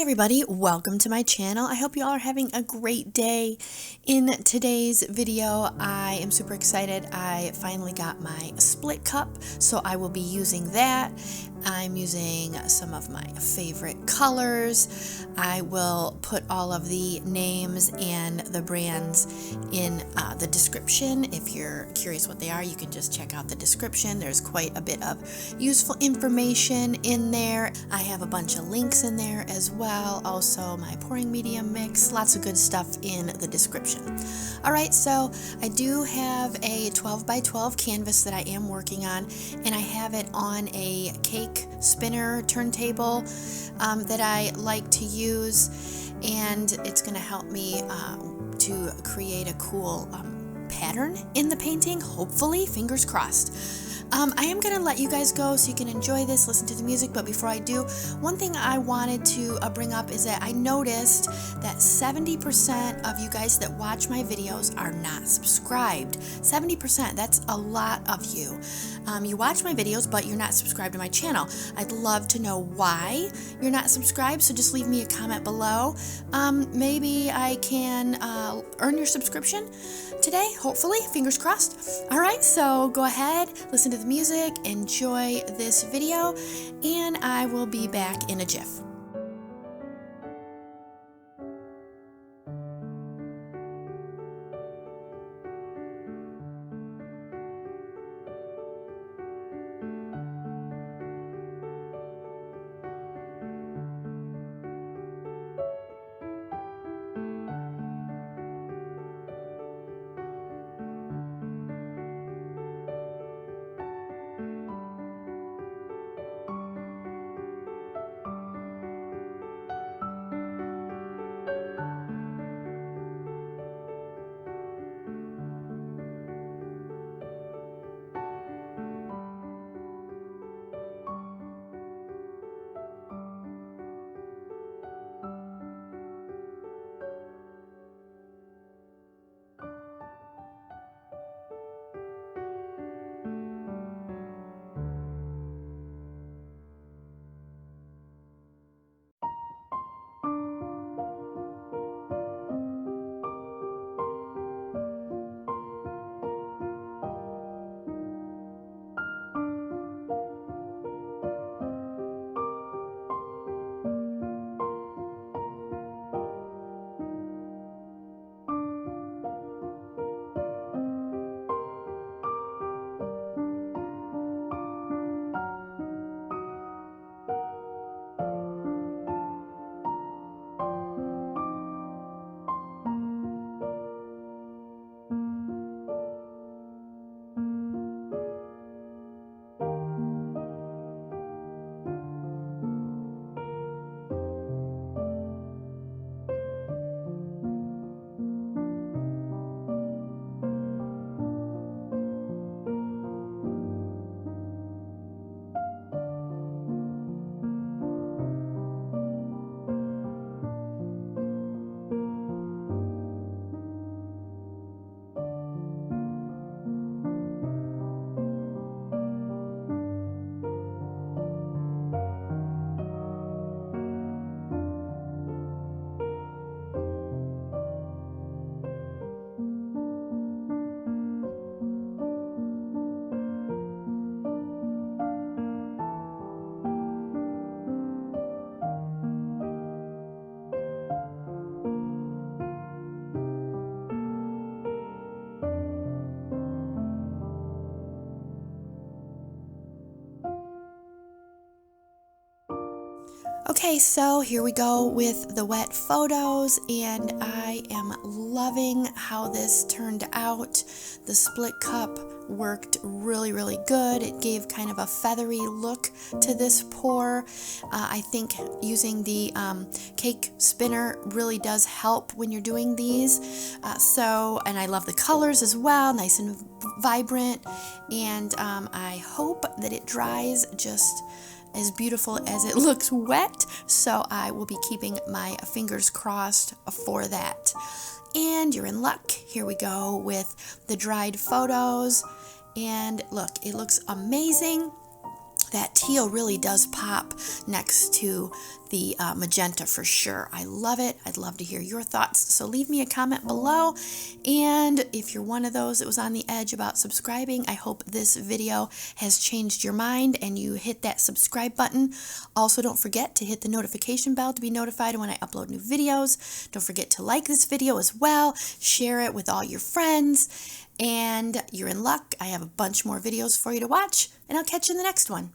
everybody, welcome to my channel. I hope you all are having a great day. In today's video, I am super excited. I finally got my split cup, so I will be using that. I'm using some of my favorite colors. I will put all of the names and the brands in the description. If you're curious what they are, you can just check out the description. There's quite a bit of useful information in there. I have a bunch of links in there as well. Also my pouring medium mix, lots of good stuff in the description. All right, so I do have a 12 by 12 canvas that I am working on, and I have it on a cake spinner turntable that I like to use, and it's going to help me to create a cool pattern in the painting, hopefully, fingers crossed. I am going to let you guys go so you can enjoy this, listen to the music, but before I do, one thing I wanted to bring up is that I noticed that 70% of you guys that watch my videos are not subscribed. 70%, that's a lot of you. You watch my videos, but you're not subscribed to my channel. I'd love to know why you're not subscribed, so just leave me a comment below. Maybe I can earn your subscription today, hopefully, fingers crossed. All right, so go ahead, listen to the music, enjoy this video, and I will be back in a jiff. Okay, so here we go with the wet photos, and I am loving how this turned out. The split cup worked really, really good. It gave kind of a feathery look to this pour. I think using the cake spinner really does help when you're doing these. And I love the colors as well, nice and vibrant, and I hope that it dries just as beautiful as it looks wet, so I will be keeping my fingers crossed for that. And you're in luck. Here we go with the dried photos, and look, it looks amazing. that teal really does pop next to the magenta for sure. I love it. I'd love to hear your thoughts. So leave me a comment below. And if you're one of those that was on the edge about subscribing, I hope this video has changed your mind and you hit that subscribe button. Also, don't forget to hit the notification bell to be notified when I upload new videos. Don't forget to like this video as well. Share it with all your friends. And you're in luck. I have a bunch more videos for you to watch, and I'll catch you in the next one.